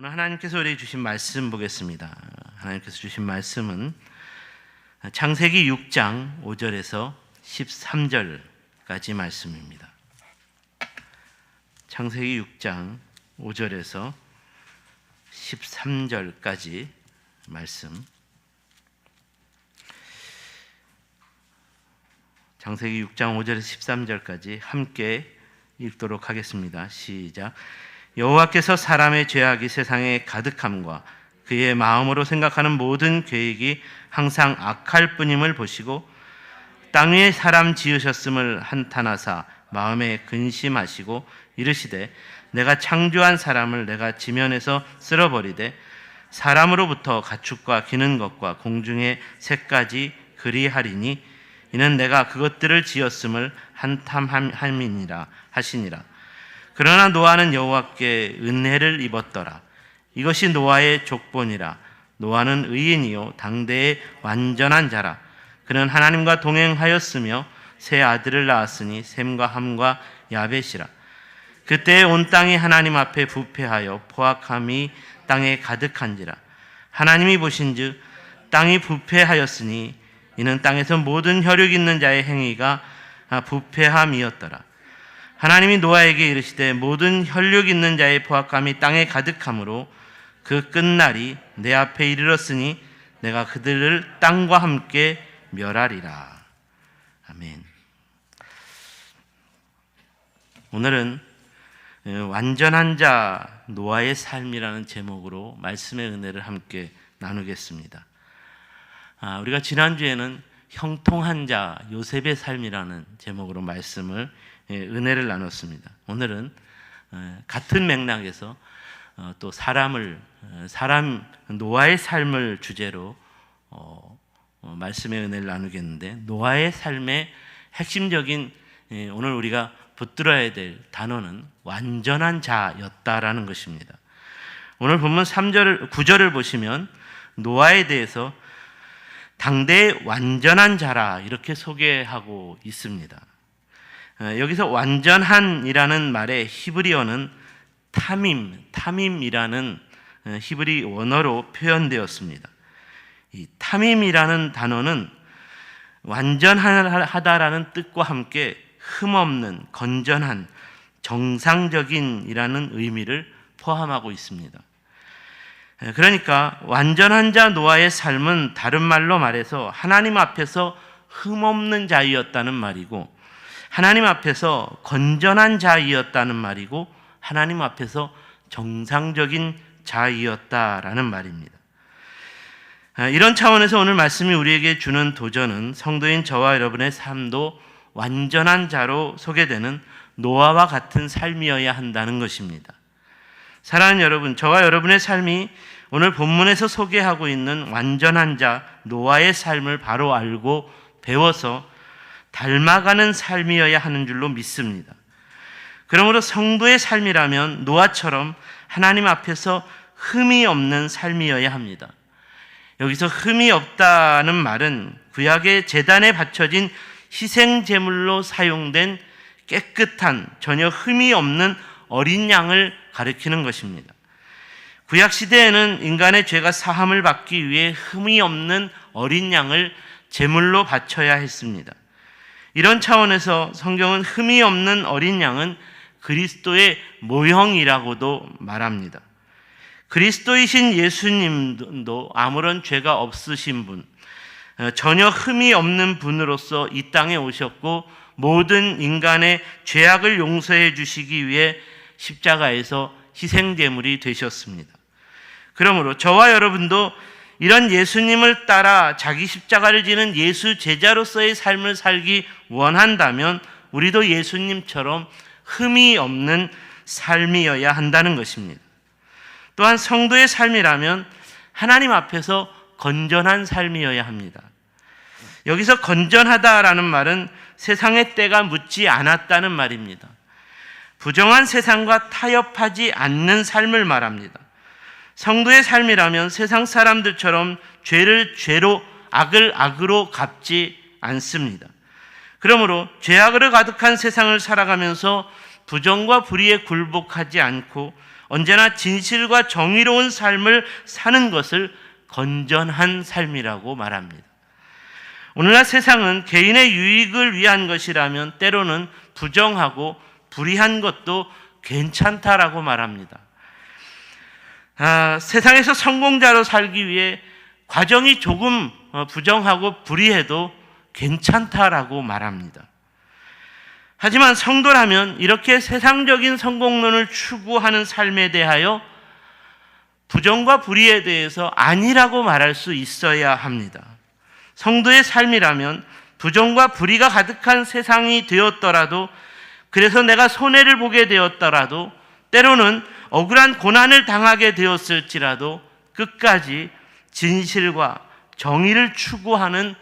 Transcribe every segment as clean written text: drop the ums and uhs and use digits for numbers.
오늘 하나님께서 우리에게 주신 말씀 보겠습니다. 하나님께서 주신 말씀은 창세기 6장 5절에서 13절까지 말씀입니다. 창세기 6장 5절에서 13절까지 말씀. 창세기 6장 5절에서 13절까지 함께 읽도록 하겠습니다. 시작. 여호와께서 사람의 죄악이 세상에 가득함과 그의 마음으로 생각하는 모든 계획이 항상 악할 뿐임을 보시고 땅 위에 사람 지으셨음을 한탄하사 마음에 근심하시고 이르시되 내가 창조한 사람을 내가 지면에서 쓸어버리되 사람으로부터 가축과 기는 것과 공중의 새까지 그리하리니 이는 내가 그것들을 지었음을 한탄함이니라 하시니라. 그러나 노아는 여호와께 은혜를 입었더라. 이것이 노아의 족본이라. 노아는 의인이요 당대의 완전한 자라. 그는 하나님과 동행하였으며 세 아들을 낳았으니 셈과 함과 야벳이라. 그때 온 땅이 하나님 앞에 부패하여 포악함이 땅에 가득한지라. 하나님이 보신즉 땅이 부패하였으니 이는 땅에서 모든 혈육 있는 자의 행위가 부패함이었더라. 하나님이 노아에게 이르시되 모든 혈육 있는 자의 포악함이 땅에 가득하므로 그 끝날이 내 앞에 이르렀으니 내가 그들을 땅과 함께 멸하리라. 아멘. 오늘은 완전한 자 노아의 삶이라는 제목으로 말씀의 은혜를 함께 나누겠습니다. 우리가 지난주에는 형통한 자 요셉의 삶이라는 제목으로 말씀을 은혜를 나눴습니다. 오늘은 같은 맥락에서 또 사람 노아의 삶을 주제로 말씀의 은혜를 나누겠는데, 노아의 삶의 핵심적인 오늘 우리가 붙들어야 될 단어는 완전한 자였다라는 것입니다. 오늘 본문 9절을 보시면 노아에 대해서 당대의 완전한 자라 이렇게 소개하고 있습니다. 여기서 완전한이라는 말의 히브리어는 타밈이라는 히브리 원어로 표현되었습니다. 이 타밈이라는 단어는 완전하다라는 뜻과 함께 흠없는, 건전한, 정상적인이라는 의미를 포함하고 있습니다. 그러니까 완전한 자 노아의 삶은 다른 말로 말해서 하나님 앞에서 흠없는 자이었다는 말이고, 하나님 앞에서 건전한 자이었다는 말이고, 하나님 앞에서 정상적인 자이었다라는 말입니다. 이런 차원에서 오늘 말씀이 우리에게 주는 도전은 성도인 저와 여러분의 삶도 완전한 자로 소개되는 노아와 같은 삶이어야 한다는 것입니다. 사랑하는 여러분, 저와 여러분의 삶이 오늘 본문에서 소개하고 있는 완전한 자 노아의 삶을 바로 알고 배워서 닮아가는 삶이어야 하는 줄로 믿습니다. 그러므로 성도의 삶이라면 노아처럼 하나님 앞에서 흠이 없는 삶이어야 합니다. 여기서 흠이 없다는 말은 구약의 제단에 바쳐진 희생 제물로 사용된 깨끗한 전혀 흠이 없는 어린 양을 가리키는 것입니다. 구약 시대에는 인간의 죄가 사함을 받기 위해 흠이 없는 어린 양을 제물로 바쳐야 했습니다. 이런 차원에서 성경은 흠이 없는 어린 양은 그리스도의 모형이라고도 말합니다. 그리스도이신 예수님도 아무런 죄가 없으신 분, 전혀 흠이 없는 분으로서 이 땅에 오셨고 모든 인간의 죄악을 용서해 주시기 위해 십자가에서 희생제물이 되셨습니다. 그러므로 저와 여러분도 이런 예수님을 따라 자기 십자가를 지는 예수 제자로서의 삶을 살기 원한다면 우리도 예수님처럼 흠이 없는 삶이어야 한다는 것입니다. 또한 성도의 삶이라면 하나님 앞에서 건전한 삶이어야 합니다. 여기서 건전하다라는 말은 세상의 때가 묻지 않았다는 말입니다. 부정한 세상과 타협하지 않는 삶을 말합니다. 성도의 삶이라면 세상 사람들처럼 죄를 죄로, 악을 악으로 갚지 않습니다. 그러므로 죄악으로 가득한 세상을 살아가면서 부정과 불의에 굴복하지 않고 언제나 진실과 정의로운 삶을 사는 것을 건전한 삶이라고 말합니다. 오늘날 세상은 개인의 유익을 위한 것이라면 때로는 부정하고 불의한 것도 괜찮다라고 말합니다. 세상에서 성공자로 살기 위해 과정이 조금 부정하고 불의해도 괜찮다라고 말합니다. 하지만 성도라면 이렇게 세상적인 성공론을 추구하는 삶에 대하여 부정과 불의에 대해서 아니라고 말할 수 있어야 합니다. 성도의 삶이라면 부정과 불의가 가득한 세상이 되었더라도, 그래서 내가 손해를 보게 되었더라도, 때로는 억울한 고난을 당하게 되었을지라도 끝까지 진실과 정의를 추구하는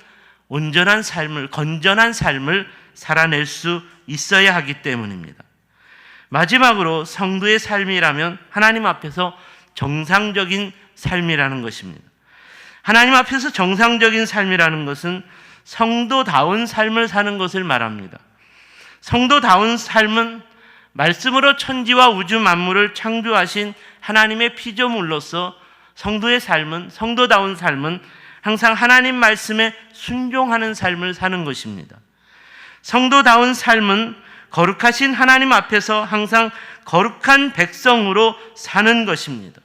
온전한 삶을, 건전한 삶을 살아낼 수 있어야 하기 때문입니다. 마지막으로 성도의 삶이라면 하나님 앞에서 정상적인 삶이라는 것입니다. 하나님 앞에서 정상적인 삶이라는 것은 성도다운 삶을 사는 것을 말합니다. 성도다운 삶은 말씀으로 천지와 우주 만물을 창조하신 하나님의 피조물로서 성도의 삶은, 성도다운 삶은 항상 하나님 말씀에 순종하는 삶을 사는 것입니다. 성도다운 삶은 거룩하신 하나님 앞에서 항상 거룩한 백성으로 사는 것입니다.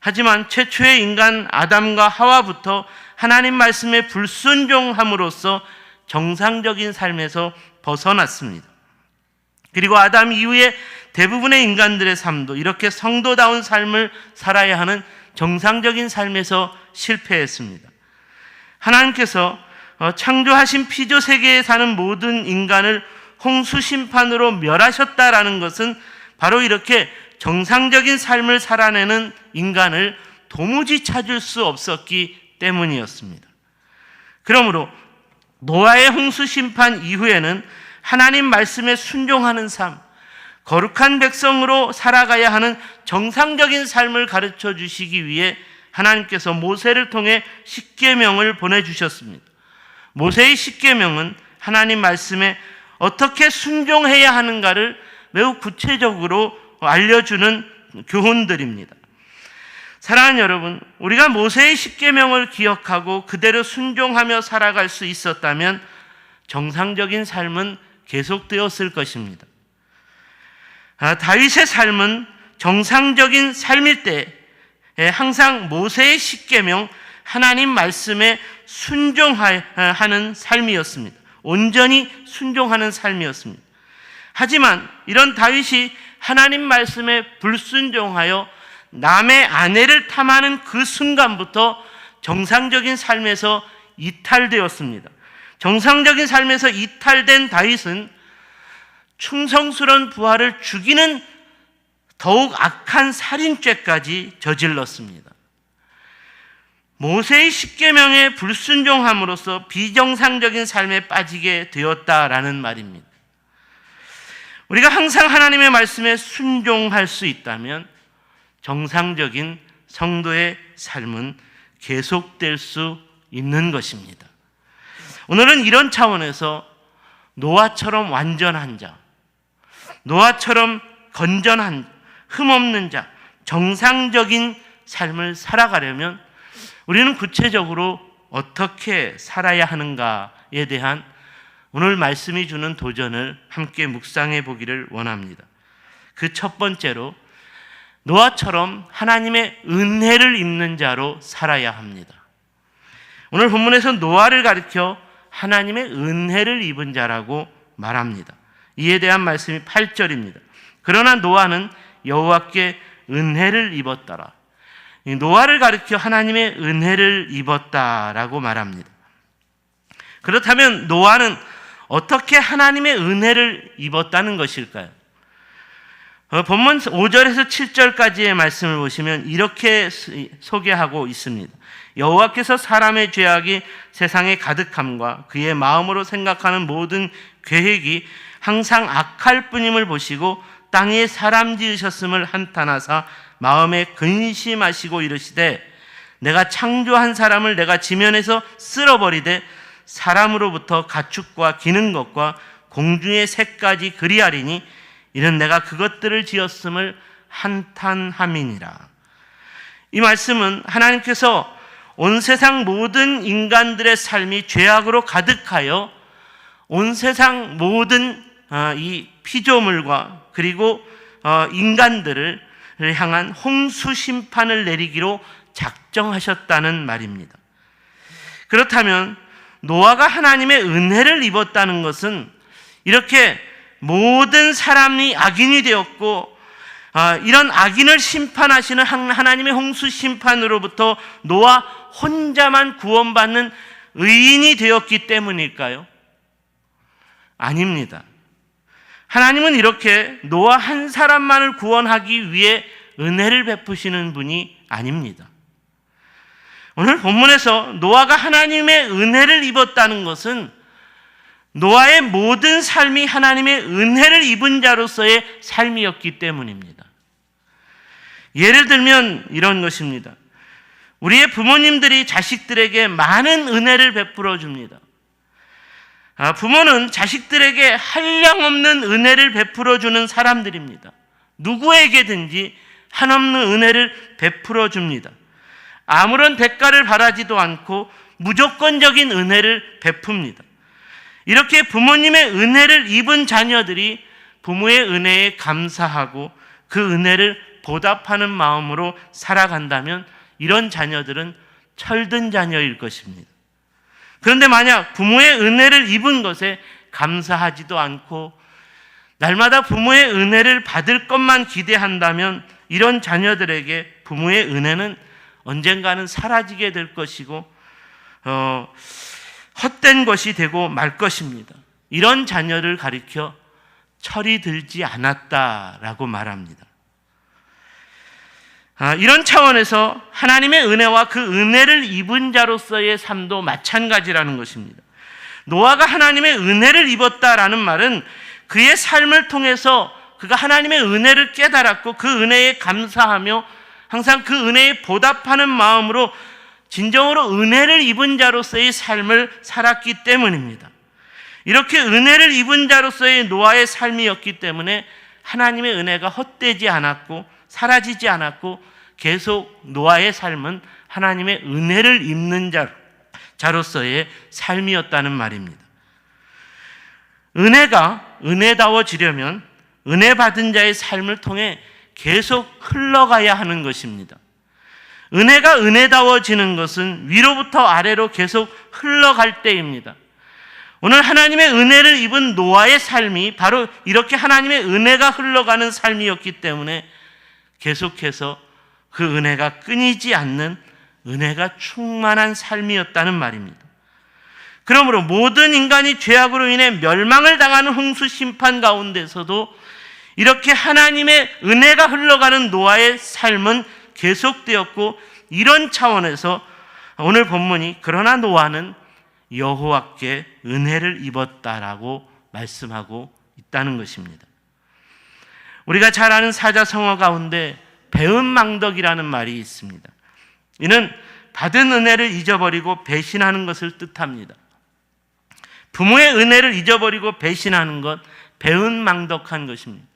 하지만 최초의 인간 아담과 하와부터 하나님 말씀에 불순종함으로써 정상적인 삶에서 벗어났습니다. 그리고 아담 이후에 대부분의 인간들의 삶도 이렇게 성도다운 삶을 살아야 하는 정상적인 삶에서 실패했습니다. 하나님께서 창조하신 피조 세계에 사는 모든 인간을 홍수 심판으로 멸하셨다라는 것은 바로 이렇게 정상적인 삶을 살아내는 인간을 도무지 찾을 수 없었기 때문이었습니다. 그러므로 노아의 홍수 심판 이후에는 하나님 말씀에 순종하는 삶, 거룩한 백성으로 살아가야 하는 정상적인 삶을 가르쳐 주시기 위해 하나님께서 모세를 통해 십계명을 보내주셨습니다. 모세의 십계명은 하나님 말씀에 어떻게 순종해야 하는가를 매우 구체적으로 알려주는 교훈들입니다. 사랑하는 여러분, 우리가 모세의 십계명을 기억하고 그대로 순종하며 살아갈 수 있었다면 정상적인 삶은 계속되었을 것입니다. 다윗의 삶은 정상적인 삶일 때 항상 모세의 십계명, 하나님 말씀에 순종하는 삶이었습니다. 온전히 순종하는 삶이었습니다. 하지만 이런 다윗이 하나님 말씀에 불순종하여 남의 아내를 탐하는 그 순간부터 정상적인 삶에서 이탈되었습니다. 정상적인 삶에서 이탈된 다윗은 충성스러운 부하를 죽이는 더욱 악한 살인죄까지 저질렀습니다. 모세의 십계명에 불순종함으로써 비정상적인 삶에 빠지게 되었다라는 말입니다. 우리가 항상 하나님의 말씀에 순종할 수 있다면 정상적인 성도의 삶은 계속될 수 있는 것입니다. 오늘은 이런 차원에서 노아처럼 완전한 자, 노아처럼 건전한, 흠없는 자, 정상적인 삶을 살아가려면 우리는 구체적으로 어떻게 살아야 하는가에 대한 오늘 말씀이 주는 도전을 함께 묵상해 보기를 원합니다. 그 첫 번째로 노아처럼 하나님의 은혜를 입는 자로 살아야 합니다. 오늘 본문에서 노아를 가리켜 하나님의 은혜를 입은 자라고 말합니다. 이에 대한 말씀이 8절입니다. 그러나 노아는 여호와께 은혜를 입었더라. 노아를 가리켜 하나님의 은혜를 입었다라고 말합니다. 그렇다면 노아는 어떻게 하나님의 은혜를 입었다는 것일까요? 본문 5절에서 7절까지의 말씀을 보시면 이렇게 소개하고 있습니다. 여호와께서 사람의 죄악이 세상에 가득함과 그의 마음으로 생각하는 모든 계획이 항상 악할 뿐임을 보시고 땅에 사람 지으셨음을 한탄하사 마음에 근심하시고 이르시되 내가 창조한 사람을 내가 지면에서 쓸어버리되 사람으로부터 가축과 기는 것과 공중의 새까지 그리하리니 이는 내가 그것들을 지었음을 한탄함이니라. 이 말씀은 하나님께서 온 세상 모든 인간들의 삶이 죄악으로 가득하여 온 세상 모든 이 피조물과 그리고 인간들을 향한 홍수 심판을 내리기로 작정하셨다는 말입니다. 그렇다면 노아가 하나님의 은혜를 입었다는 것은 이렇게 모든 사람이 악인이 되었고 이런 악인을 심판하시는 하나님의 홍수 심판으로부터 노아 혼자만 구원받는 의인이 되었기 때문일까요? 아닙니다. 하나님은 이렇게 노아 한 사람만을 구원하기 위해 은혜를 베푸시는 분이 아닙니다. 오늘 본문에서 노아가 하나님의 은혜를 입었다는 것은 노아의 모든 삶이 하나님의 은혜를 입은 자로서의 삶이었기 때문입니다. 예를 들면 이런 것입니다. 우리의 부모님들이 자식들에게 많은 은혜를 베풀어 줍니다. 부모는 자식들에게 한량없는 은혜를 베풀어 주는 사람들입니다. 누구에게든지 한없는 은혜를 베풀어 줍니다. 아무런 대가를 바라지도 않고 무조건적인 은혜를 베풉니다. 이렇게 부모님의 은혜를 입은 자녀들이 부모의 은혜에 감사하고 그 은혜를 보답하는 마음으로 살아간다면 이런 자녀들은 철든 자녀일 것입니다. 그런데 만약 부모의 은혜를 입은 것에 감사하지도 않고 날마다 부모의 은혜를 받을 것만 기대한다면 이런 자녀들에게 부모의 은혜는 언젠가는 사라지게 될 것이고 헛된 것이 되고 말 것입니다. 이런 자녀를 가리켜 철이 들지 않았다라고 말합니다. 이런 차원에서 하나님의 은혜와 그 은혜를 입은 자로서의 삶도 마찬가지라는 것입니다. 노아가 하나님의 은혜를 입었다라는 말은 그의 삶을 통해서 그가 하나님의 은혜를 깨달았고 그 은혜에 감사하며 항상 그 은혜에 보답하는 마음으로 진정으로 은혜를 입은 자로서의 삶을 살았기 때문입니다. 이렇게 은혜를 입은 자로서의 노아의 삶이었기 때문에 하나님의 은혜가 헛되지 않았고 사라지지 않았고 계속 노아의 삶은 하나님의 은혜를 입는 자로서의 삶이었다는 말입니다. 은혜가 은혜다워지려면 은혜 받은 자의 삶을 통해 계속 흘러가야 하는 것입니다. 은혜가 은혜다워지는 것은 위로부터 아래로 계속 흘러갈 때입니다. 오늘 하나님의 은혜를 입은 노아의 삶이 바로 이렇게 하나님의 은혜가 흘러가는 삶이었기 때문에 계속해서 그 은혜가 끊이지 않는 은혜가 충만한 삶이었다는 말입니다. 그러므로 모든 인간이 죄악으로 인해 멸망을 당하는 홍수 심판 가운데서도 이렇게 하나님의 은혜가 흘러가는 노아의 삶은 계속되었고 이런 차원에서 오늘 본문이 그러나 노아는 여호와께 은혜를 입었다라고 말씀하고 있다는 것입니다. 우리가 잘 아는 사자성어 가운데 배은망덕이라는 말이 있습니다. 이는 받은 은혜를 잊어버리고 배신하는 것을 뜻합니다. 부모의 은혜를 잊어버리고 배신하는 것, 배은망덕한 것입니다.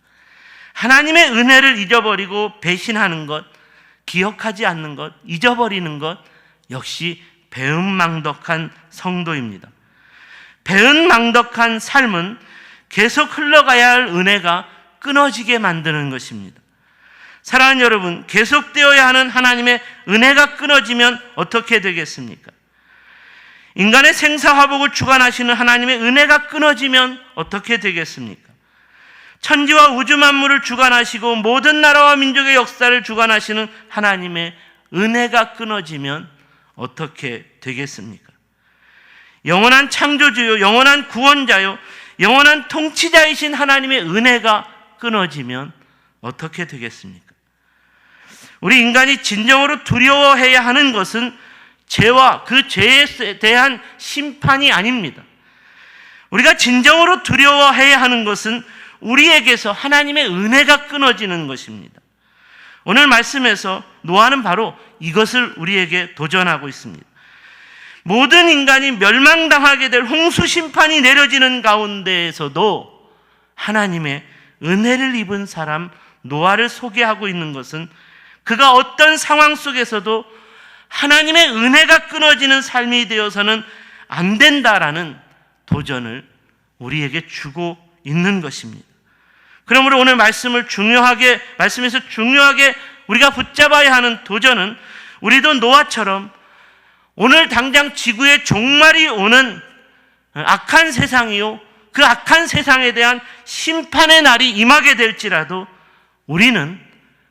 하나님의 은혜를 잊어버리고 배신하는 것, 기억하지 않는 것, 잊어버리는 것 역시 배은망덕한 성도입니다. 배은망덕한 삶은 계속 흘러가야 할 은혜가 끊어지게 만드는 것입니다. 사랑하는 여러분, 계속되어야 하는 하나님의 은혜가 끊어지면 어떻게 되겠습니까? 인간의 생사화복을 주관하시는 하나님의 은혜가 끊어지면 어떻게 되겠습니까? 천지와 우주 만물을 주관하시고 모든 나라와 민족의 역사를 주관하시는 하나님의 은혜가 끊어지면 어떻게 되겠습니까? 영원한 창조주요, 영원한 구원자요, 영원한 통치자이신 하나님의 은혜가 끊어지면 어떻게 되겠습니까? 우리 인간이 진정으로 두려워해야 하는 것은 죄와 그 죄에 대한 심판이 아닙니다. 우리가 진정으로 두려워해야 하는 것은 우리에게서 하나님의 은혜가 끊어지는 것입니다. 오늘 말씀에서 노아는 바로 이것을 우리에게 도전하고 있습니다. 모든 인간이 멸망당하게 될 홍수 심판이 내려지는 가운데에서도 하나님의 은혜를 입은 사람 노아를 소개하고 있는 것은 그가 어떤 상황 속에서도 하나님의 은혜가 끊어지는 삶이 되어서는 안 된다라는 도전을 우리에게 주고 있는 것입니다. 그러므로 오늘 말씀에서 중요하게 우리가 붙잡아야 하는 도전은 우리도 노아처럼 오늘 당장 지구의 종말이 오는 악한 세상이요, 그 악한 세상에 대한 심판의 날이 임하게 될지라도 우리는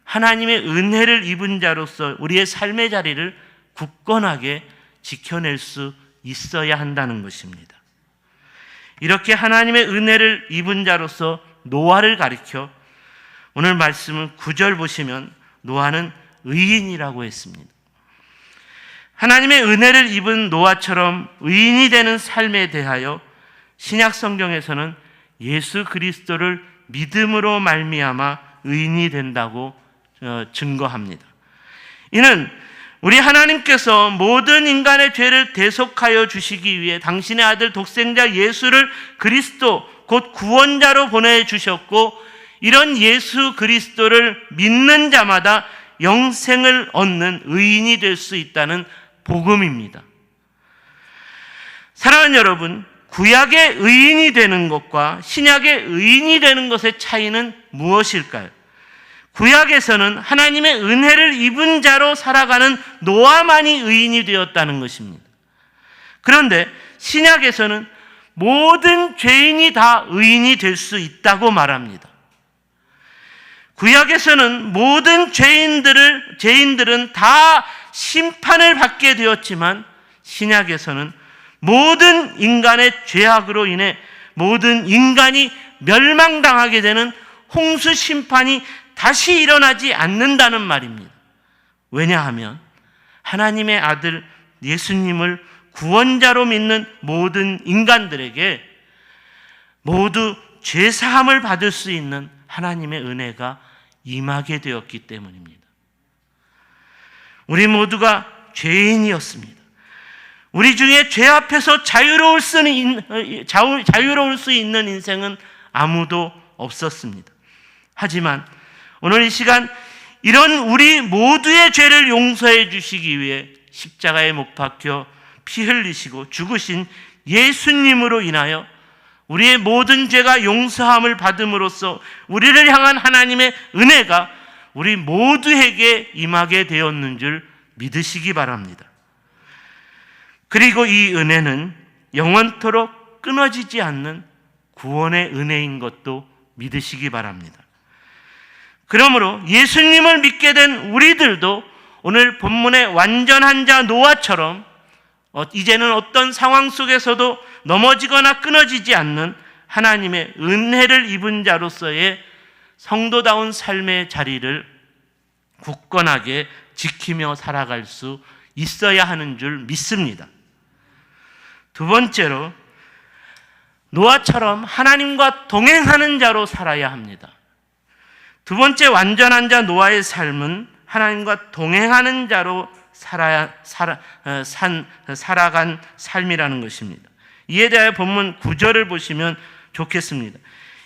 하나님의 은혜를 입은 자로서 우리의 삶의 자리를 굳건하게 지켜낼 수 있어야 한다는 것입니다. 이렇게 하나님의 은혜를 입은 자로서 노아를 가리켜 오늘 말씀은 9절 보시면 노아는 의인이라고 했습니다. 하나님의 은혜를 입은 노아처럼 의인이 되는 삶에 대하여 신약 성경에서는 예수 그리스도를 믿음으로 말미암아 의인이 된다고 증거합니다. 이는 우리 하나님께서 모든 인간의 죄를 대속하여 주시기 위해 당신의 아들 독생자 예수를 그리스도 곧 구원자로 보내주셨고, 이런 예수 그리스도를 믿는 자마다 영생을 얻는 의인이 될 수 있다는 복음입니다. 사랑하는 여러분, 구약의 의인이 되는 것과 신약의 의인이 되는 것의 차이는 무엇일까요? 구약에서는 하나님의 은혜를 입은 자로 살아가는 노아만이 의인이 되었다는 것입니다. 그런데 신약에서는 모든 죄인이 다 의인이 될 수 있다고 말합니다. 구약에서는 모든 죄인들은 다 심판을 받게 되었지만 신약에서는 모든 인간의 죄악으로 인해 모든 인간이 멸망당하게 되는 홍수 심판이 다시 일어나지 않는다는 말입니다. 왜냐하면 하나님의 아들 예수님을 구원자로 믿는 모든 인간들에게 모두 죄사함을 받을 수 있는 하나님의 은혜가 임하게 되었기 때문입니다. 우리 모두가 죄인이었습니다. 우리 중에 죄 앞에서 자유로울 수 있는 인생은 아무도 없었습니다. 하지만 오늘 이 시간 이런 우리 모두의 죄를 용서해 주시기 위해 십자가에 못 박혀 피 흘리시고 죽으신 예수님으로 인하여 우리의 모든 죄가 용서함을 받음으로써 우리를 향한 하나님의 은혜가 우리 모두에게 임하게 되었는 줄 믿으시기 바랍니다. 그리고 이 은혜는 영원토록 끊어지지 않는 구원의 은혜인 것도 믿으시기 바랍니다. 그러므로 예수님을 믿게 된 우리들도 오늘 본문의 완전한 자 노아처럼 이제는 어떤 상황 속에서도 넘어지거나 끊어지지 않는 하나님의 은혜를 입은 자로서의 성도다운 삶의 자리를 굳건하게 지키며 살아갈 수 있어야 하는 줄 믿습니다. 두 번째로, 노아처럼 하나님과 동행하는 자로 살아야 합니다. 두 번째 완전한 자 노아의 삶은 하나님과 동행하는 자로 살아간 삶이라는 것입니다. 이에 대하여 본문 9절을 보시면 좋겠습니다.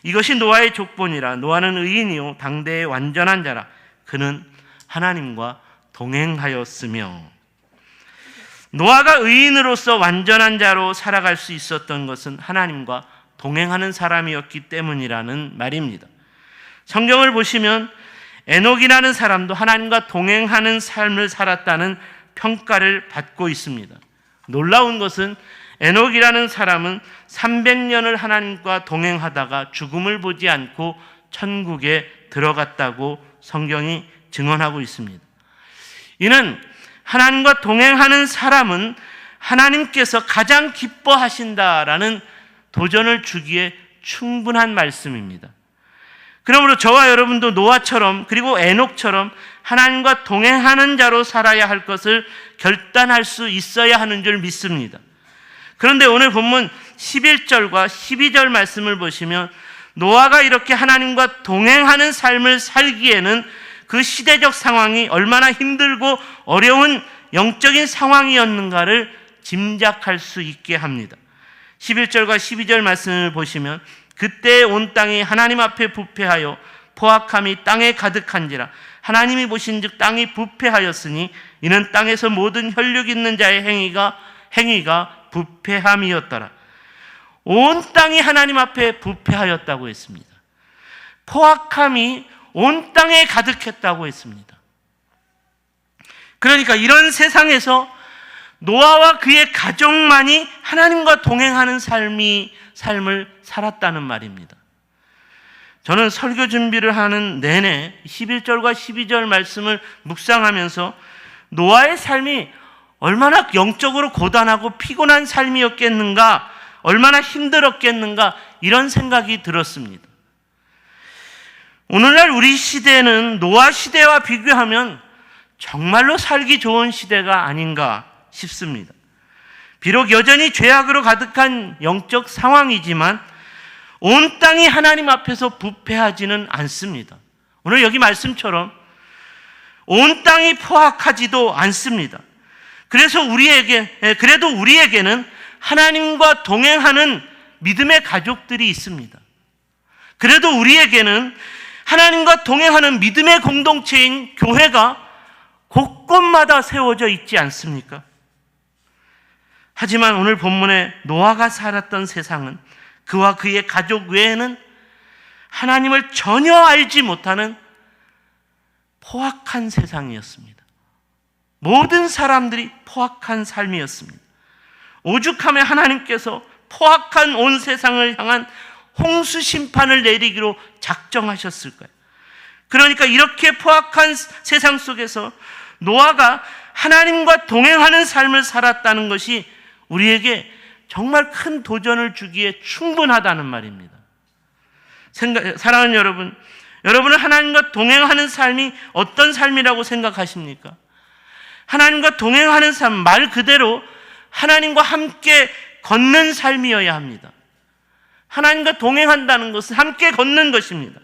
이것이 노아의 족본이라. 노아는 의인이요 당대의 완전한 자라. 그는 하나님과 동행하였으며. 노아가 의인으로서 완전한 자로 살아갈 수 있었던 것은 하나님과 동행하는 사람이었기 때문이라는 말입니다. 성경을 보시면 에녹이라는 사람도 하나님과 동행하는 삶을 살았다는 평가를 받고 있습니다. 놀라운 것은 에녹이라는 사람은 300년을 하나님과 동행하다가 죽음을 보지 않고 천국에 들어갔다고 성경이 증언하고 있습니다. 이는 하나님과 동행하는 사람은 하나님께서 가장 기뻐하신다라는 도전을 주기에 충분한 말씀입니다. 그러므로 저와 여러분도 노아처럼 그리고 에녹처럼 하나님과 동행하는 자로 살아야 할 것을 결단할 수 있어야 하는 줄 믿습니다. 그런데 오늘 본문 11절과 12절 말씀을 보시면 노아가 이렇게 하나님과 동행하는 삶을 살기에는 그 시대적 상황이 얼마나 힘들고 어려운 영적인 상황이었는가를 짐작할 수 있게 합니다. 11절과 12절 말씀을 보시면 그때 온 땅이 하나님 앞에 부패하여 포악함이 땅에 가득한지라. 하나님이 보신즉 땅이 부패하였으니 이는 땅에서 모든 혈육 있는 자의 행위가 부패함이었더라. 온 땅이 하나님 앞에 부패하였다고 했습니다. 포악함이 온 땅에 가득했다고 했습니다. 그러니까 이런 세상에서 노아와 그의 가족만이 하나님과 동행하는 삶을 살았다는 말입니다. 저는 설교 준비를 하는 내내 11절과 12절 말씀을 묵상하면서 노아의 삶이 얼마나 영적으로 고단하고 피곤한 삶이었겠는가, 얼마나 힘들었겠는가, 이런 생각이 들었습니다. 오늘날 우리 시대는 노아 시대와 비교하면 정말로 살기 좋은 시대가 아닌가 싶습니다. 비록 여전히 죄악으로 가득한 영적 상황이지만 온 땅이 하나님 앞에서 부패하지는 않습니다. 오늘 여기 말씀처럼 온 땅이 포악하지도 않습니다. 그래서 그래도 우리에게는 하나님과 동행하는 믿음의 가족들이 있습니다. 그래도 우리에게는 하나님과 동행하는 믿음의 공동체인 교회가 곳곳마다 세워져 있지 않습니까? 하지만 오늘 본문에 노아가 살았던 세상은 그와 그의 가족 외에는 하나님을 전혀 알지 못하는 포악한 세상이었습니다. 모든 사람들이 포악한 삶이었습니다. 오죽하면 하나님께서 포악한 온 세상을 향한 홍수 심판을 내리기로 작정하셨을까요? 그러니까 이렇게 포악한 세상 속에서 노아가 하나님과 동행하는 삶을 살았다는 것이 우리에게 정말 큰 도전을 주기에 충분하다는 말입니다. 사랑하는 여러분, 여러분은 하나님과 동행하는 삶이 어떤 삶이라고 생각하십니까? 하나님과 동행하는 삶, 말 그대로 하나님과 함께 걷는 삶이어야 합니다. 하나님과 동행한다는 것은 함께 걷는 것입니다.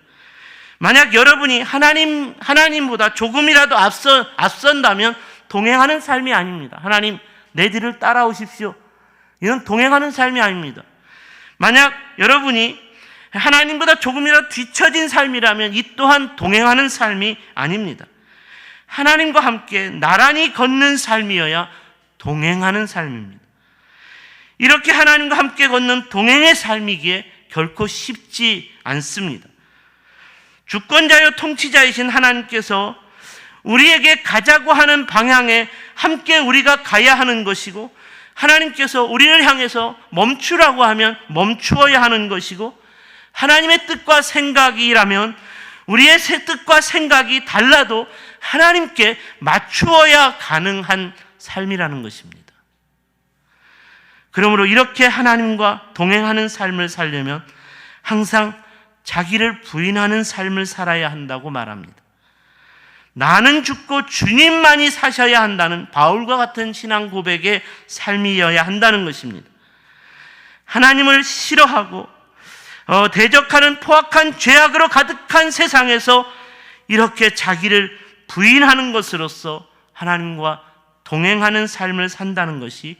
만약 여러분이 하나님보다 조금이라도 앞선다면 동행하는 삶이 아닙니다. 하나님, 내 뒤를 따라오십시오. 이건 동행하는 삶이 아닙니다. 만약 여러분이 하나님보다 조금이라도 뒤처진 삶이라면 이 또한 동행하는 삶이 아닙니다. 하나님과 함께 나란히 걷는 삶이어야 동행하는 삶입니다. 이렇게 하나님과 함께 걷는 동행의 삶이기에 결코 쉽지 않습니다. 주권자요 통치자이신 하나님께서 우리에게 가자고 하는 방향에 함께 우리가 가야 하는 것이고, 하나님께서 우리를 향해서 멈추라고 하면 멈추어야 하는 것이고, 하나님의 뜻과 생각이라면 우리의 뜻과 생각이 달라도 하나님께 맞추어야 가능한 삶이라는 것입니다. 그러므로 이렇게 하나님과 동행하는 삶을 살려면 항상 자기를 부인하는 삶을 살아야 한다고 말합니다. 나는 죽고 주님만이 사셔야 한다는 바울과 같은 신앙 고백의 삶이어야 한다는 것입니다. 하나님을 싫어하고 대적하는 포악한 죄악으로 가득한 세상에서 이렇게 자기를 부인하는 것으로서 하나님과 동행하는 삶을 산다는 것이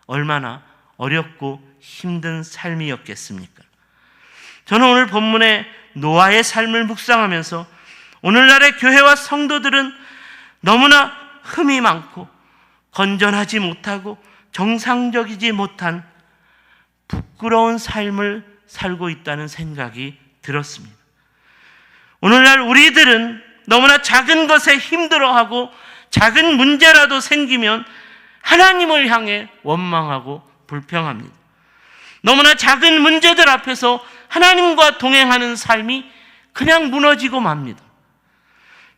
얼마나 어렵고 힘든 삶이었겠습니까? 저는 오늘 본문의 노아의 삶을 묵상하면서 오늘날의 교회와 성도들은 너무나 흠이 많고 건전하지 못하고 정상적이지 못한 부끄러운 삶을 살고 있다는 생각이 들었습니다. 오늘날 우리들은 너무나 작은 것에 힘들어하고 작은 문제라도 생기면 하나님을 향해 원망하고 불평합니다. 너무나 작은 문제들 앞에서 하나님과 동행하는 삶이 그냥 무너지고 맙니다.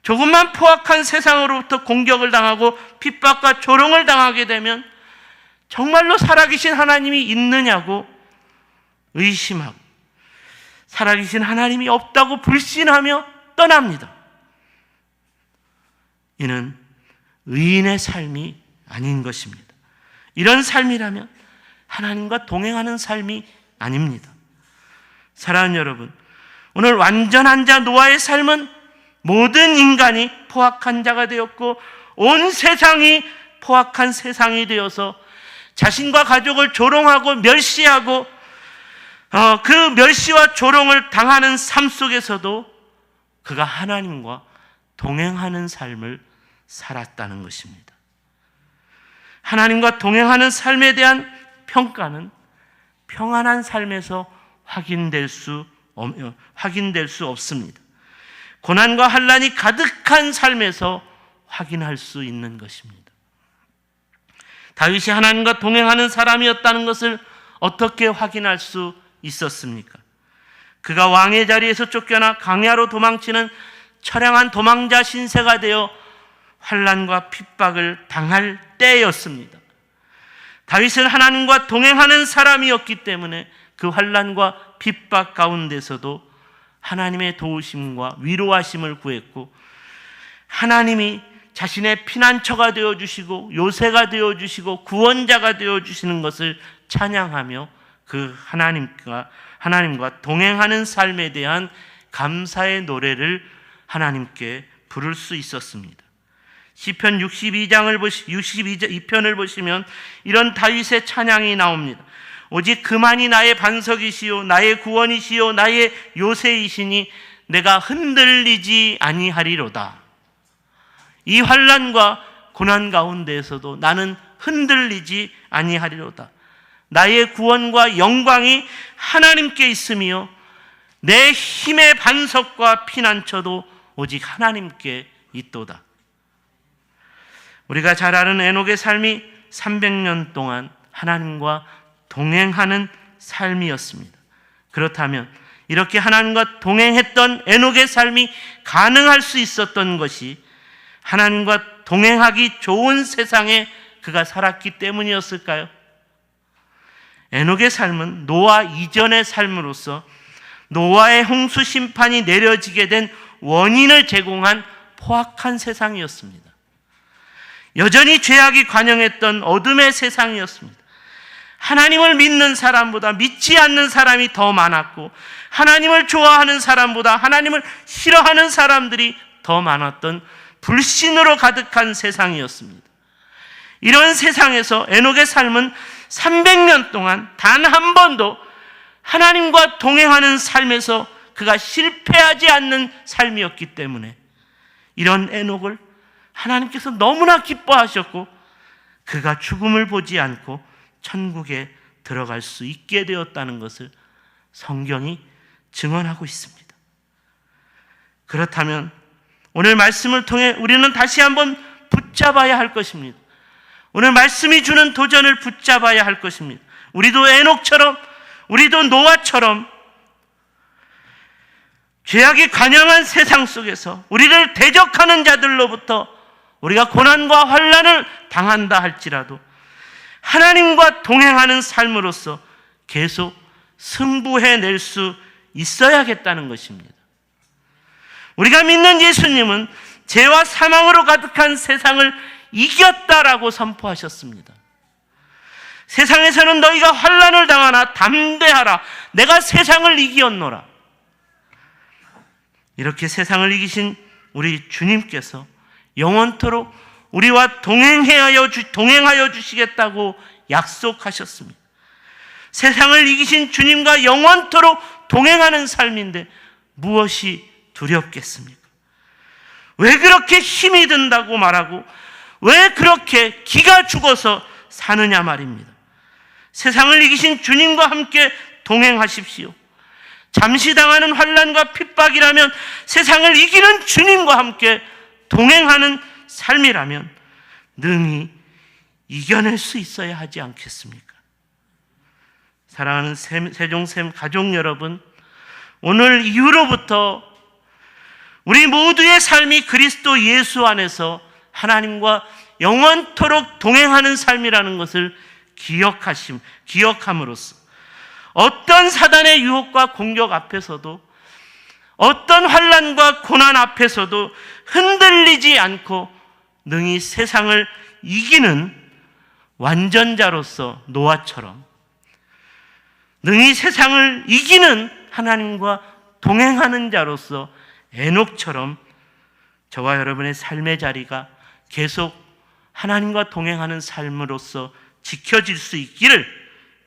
조금만 포악한 세상으로부터 공격을 당하고 핍박과 조롱을 당하게 되면 정말로 살아계신 하나님이 있느냐고 의심하고 살아계신 하나님이 없다고 불신하며 떠납니다. 이는 의인의 삶이 아닌 것입니다. 이런 삶이라면 하나님과 동행하는 삶이 아닙니다. 사랑하는 여러분, 오늘 완전한 자 노아의 삶은 모든 인간이 포악한 자가 되었고 온 세상이 포악한 세상이 되어서 자신과 가족을 조롱하고 멸시하고 그 멸시와 조롱을 당하는 삶 속에서도 그가 하나님과 동행하는 삶을 살았다는 것입니다. 하나님과 동행하는 삶에 대한 평가는 평안한 삶에서 확인될 수 없습니다. 고난과 환난이 가득한 삶에서 확인할 수 있는 것입니다. 다윗이 하나님과 동행하는 사람이었다는 것을 어떻게 확인할 수 있었습니까? 그가 왕의 자리에서 쫓겨나 광야로 도망치는 처량한 도망자 신세가 되어 환난과 핍박을 당할 때였습니다. 다윗은 하나님과 동행하는 사람이었기 때문에 그 환난과 핍박 가운데서도 하나님의 도우심과 위로하심을 구했고, 하나님이 자신의 피난처가 되어주시고 요새가 되어주시고 구원자가 되어주시는 것을 찬양하며 그 하나님과 동행하는 삶에 대한 감사의 노래를 하나님께 부를 수 있었습니다. 시편 62편을 보시면 이런 다윗의 찬양이 나옵니다. 오직 그만이 나의 반석이시요 나의 구원이시요 나의 요새이시니 내가 흔들리지 아니하리로다. 이 환난과 고난 가운데에서도 나는 흔들리지 아니하리로다. 나의 구원과 영광이 하나님께 있으며 내 힘의 반석과 피난처도 오직 하나님께 있도다. 우리가 잘 아는 에녹의 삶이 300년 동안 하나님과 동행하는 삶이었습니다. 그렇다면 이렇게 하나님과 동행했던 에녹의 삶이 가능할 수 있었던 것이 하나님과 동행하기 좋은 세상에 그가 살았기 때문이었을까요? 에녹의 삶은 노아 이전의 삶으로서 노아의 홍수 심판이 내려지게 된 원인을 제공한 포악한 세상이었습니다. 여전히 죄악이 관영했던 어둠의 세상이었습니다. 하나님을 믿는 사람보다 믿지 않는 사람이 더 많았고, 하나님을 좋아하는 사람보다 하나님을 싫어하는 사람들이 더 많았던 불신으로 가득한 세상이었습니다. 이런 세상에서 에녹의 삶은 300년 동안 단 한 번도 하나님과 동행하는 삶에서 그가 실패하지 않는 삶이었기 때문에 이런 에녹을 하나님께서 너무나 기뻐하셨고, 그가 죽음을 보지 않고 천국에 들어갈 수 있게 되었다는 것을 성경이 증언하고 있습니다. 그렇다면 오늘 말씀을 통해 우리는 다시 한번 붙잡아야 할 것입니다. 오늘 말씀이 주는 도전을 붙잡아야 할 것입니다. 우리도 에녹처럼, 우리도 노아처럼 죄악이 관영한 세상 속에서 우리를 대적하는 자들로부터 우리가 고난과 환난을 당한다 할지라도 하나님과 동행하는 삶으로서 계속 승부해낼 수 있어야겠다는 것입니다. 우리가 믿는 예수님은 죄와 사망으로 가득한 세상을 이겼다라고 선포하셨습니다. 세상에서는 너희가 환난을 당하나 담대하라. 내가 세상을 이기었노라. 이렇게 세상을 이기신 우리 주님께서 영원토록 우리와 동행하여 주시겠다고 약속하셨습니다. 세상을 이기신 주님과 영원토록 동행하는 삶인데 무엇이 두렵겠습니까? 왜 그렇게 힘이 든다고 말하고 왜 그렇게 기가 죽어서 사느냐 말입니다. 세상을 이기신 주님과 함께 동행하십시오. 잠시 당하는 환난과 핍박이라면 세상을 이기는 주님과 함께 동행하는 삶이라면 능히 이겨낼 수 있어야 하지 않겠습니까? 사랑하는 세종샘 가족 여러분, 오늘 이후로부터 우리 모두의 삶이 그리스도 예수 안에서 하나님과 영원토록 동행하는 삶이라는 것을 기억함으로써 어떤 사단의 유혹과 공격 앞에서도 어떤 환난과 고난 앞에서도 흔들리지 않고 능히 세상을 이기는 완전자로서 노아처럼 능히 세상을 이기는 하나님과 동행하는 자로서 에녹처럼 저와 여러분의 삶의 자리가 계속 하나님과 동행하는 삶으로서 지켜질 수 있기를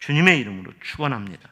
주님의 이름으로 축원합니다.